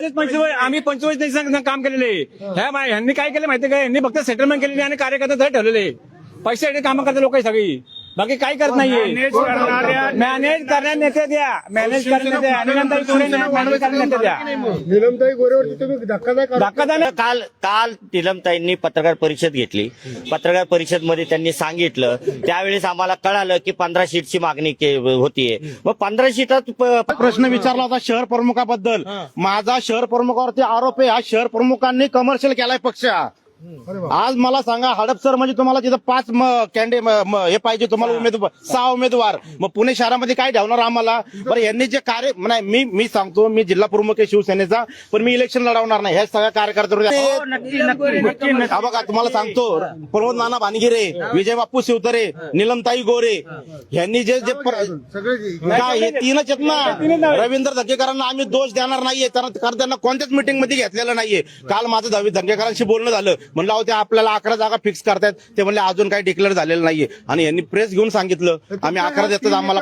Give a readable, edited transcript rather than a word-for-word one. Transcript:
आम्ही 25 दिवसांचं काम केलेले ह्यांनी काय केलं माहिती का? यांनी फक्त सेटलमेंट केलेली आणि कार्यकर्ता ठेवलेले पैसे कामं करते लोक सगळी, बाकी काही करत नाहीये. मॅनेज करण्या नेते द्या, मॅनेज करण्या द्या आणि नंतर मॅनेज करण्या नेते द्या. नीलमताई गोरेवरती तुम्ही धक्कादायक काल नीलमताईंनी पत्रकार परिषद घेतली. पत्रकार परिषद मध्ये त्यांनी सांगितलं, त्यावेळेस आम्हाला कळालं की 15 सीटची मागणी होतीये. मग 15 सीटात प्रश्न विचारला होता शहर प्रमुखाबद्दल. माझा शहर प्रमुखावरती आरोप आहे, हा शहर प्रमुखांनी कमर्शियल केलाय पक्ष. आज मला सांगा, हडपसर म्हणजे तुम्हाला तिथं 5 हे पाहिजे तुम्हाला उमेदवार, 6 उमेदवार. मग पुणे शहरामध्ये काय ठेवणार आम्हाला? बरं, यांनी जे कार्य नाही, मी सांगतो, मी जिल्हा प्रमुख आहे शिवसेनेचा, पण मी इलेक्शन लढवणार नाही. ह्या सगळ्या कार्यकर्त्यांवर बघा, तुम्हाला सांगतो, प्रमोद नाना भानगिरे, विजय बाप्पू शिवतरे, नीलमताई गोरे यांनी जे काय हे 3च आहेत ना. रवींद्र धंगेकरांना आम्ही दोष देणार नाहीये, कारण त्यांना कोणत्याच मीटिंग मध्ये घेतलेलं नाहीये. काल माझं धंगेकरांशी बोलणं झालं, म्हणलं होते आपल्याला 11 जागा फिक्स करतायत. ते म्हणले अजून काही डिक्लेअर झालेलं नाहीये. आणि यांनी प्रेस घेऊन सांगितलं आम्ही 11 देतात, आम्हाला